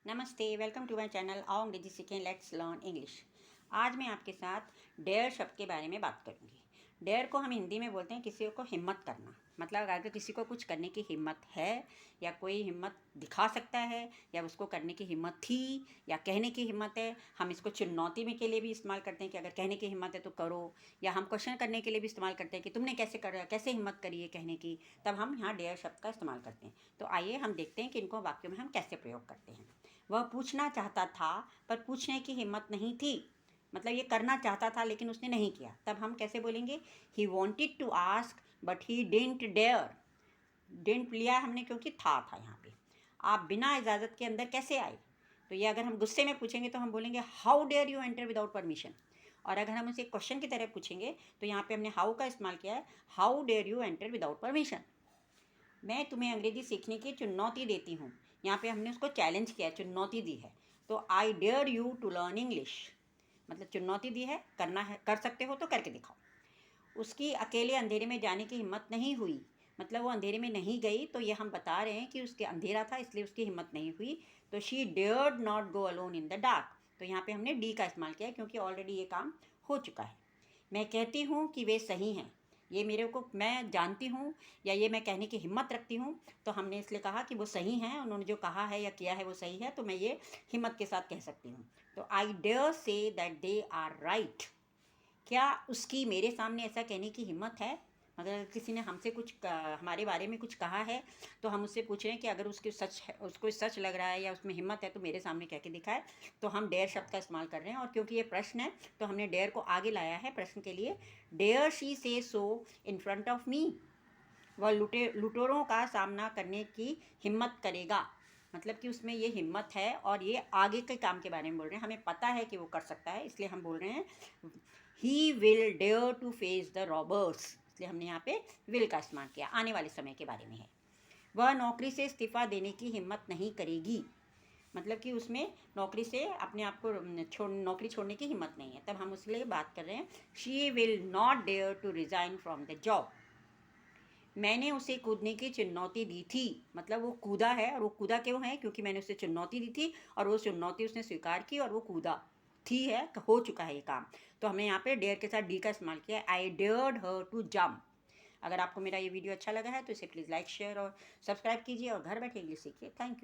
नमस्ते, welcome to my channel आओ अंग्रेजी सीखें, लेट्स लर्न इंग्लिश। आज मैं आपके साथ डेयर शब्द के बारे में बात करूंगी। डेयर को हम हिंदी में बोलते हैं किसी को हिम्मत करना। मतलब अगर किसी को कुछ करने की हिम्मत है या कोई हिम्मत दिखा सकता है या उसको करने की हिम्मत थी या कहने की हिम्मत है, हम इसको चुनौती में के लिए भी इस्तेमाल करते हैं कि अगर कहने की हिम्मत है तो करो, या हम क्वेश्चन करने के लिए भी इस्तेमाल करते हैं कि तुमने कैसे हिम्मत करी है कहने की, तब हम यहाँ डेयर शब्द का इस्तेमाल करते हैं। तो आइए हम देखते हैं कि इनको वाक्यों में हम कैसे प्रयोग करते हैं। वह पूछना चाहता था पर पूछने की हिम्मत नहीं थी। मतलब ये करना चाहता था लेकिन उसने नहीं किया। तब हम कैसे बोलेंगे? He wanted to ask but he didn't dare. Didn't लिया हमने क्योंकि था यहाँ पे। आप बिना इजाज़त के अंदर कैसे आए? तो ये अगर हम गुस्से में पूछेंगे तो हम बोलेंगे how dare you enter without permission. और अगर हम उसे क्वेश्चन की तरह पूछेंगे तो यहाँ पे हमने हाउ का इस्तेमाल किया है, how dare you enter without permission. मैं तुम्हें अंग्रेजी सीखने की चुनौती देती हूँ। यहाँ पे हमने उसको चैलेंज किया, चुनौती दी है। तो I dare you to learn English, मतलब चुनौती दी है, करना है, कर सकते हो तो करके दिखाओ। उसकी अकेले अंधेरे में जाने की हिम्मत नहीं हुई, मतलब वो अंधेरे में नहीं गई। तो ये हम बता रहे हैं कि उसके अंधेरा था इसलिए उसकी हिम्मत नहीं हुई। तो she dared not go alone in the dark. तो यहाँ पे हमने डी का इस्तेमाल किया क्योंकि ऑलरेडी ये काम हो चुका है। मैं कहती हूँ कि वे सही हैं, ये मेरे को मैं जानती हूँ या ये मैं कहने की हिम्मत रखती हूँ। तो हमने इसलिए कहा कि वो सही हैं, उन्होंने जो कहा है या किया है वो सही है, तो मैं ये हिम्मत के साथ कह सकती हूँ। तो I dare say that they are right. क्या उसकी मेरे सामने ऐसा कहने की हिम्मत है? अगर किसी ने हमसे हमारे बारे में कुछ कहा है तो हम उससे पूछ रहे हैं कि अगर उसके सच है, उसको सच लग रहा है या उसमें हिम्मत है तो मेरे सामने कह के दिखाए। तो हम डेयर शब्द का इस्तेमाल कर रहे हैं। और क्योंकि ये प्रश्न है तो हमने डेयर को आगे लाया है प्रश्न के लिए। डेयर शी से सो इन फ्रंट ऑफ मी। वह लुटेरों का सामना करने की हिम्मत करेगा। मतलब कि उसमें ये हिम्मत है और ये आगे के काम के बारे में बोल रहे हैं। हमें पता है कि वो कर सकता है, इसलिए हम बोल रहे हैं he will dare to face the robbers. इसलिए हमने यहाँ पे विल का इस्तेमाल किया, आने वाले समय के बारे में है। वह नौकरी से इस्तीफ़ा देने की हिम्मत नहीं करेगी, मतलब कि उसमें नौकरी से अपने आप को नौकरी छोड़ने की हिम्मत नहीं है। तब हम उसके लिए बात कर रहे हैं, she will not dare to resign from the job. मैंने उसे कूदने की चुनौती दी थी, मतलब वो कूदा है। और वो कूदा क्यों है? क्योंकि मैंने उसे चुनौती दी थी और वो चुनौती उसने स्वीकार की और वो कूदा थी है, हो चुका है ये काम। तो हमने यहाँ पे डेयर के साथ डी का इस्तेमाल किया है, आई डेयर्ड हर टू जंप। अगर आपको मेरा ये वीडियो अच्छा लगा है तो इसे प्लीज़ लाइक, शेयर और सब्सक्राइब कीजिए और घर बैठे इंग्लिश सीखिए। Thank you.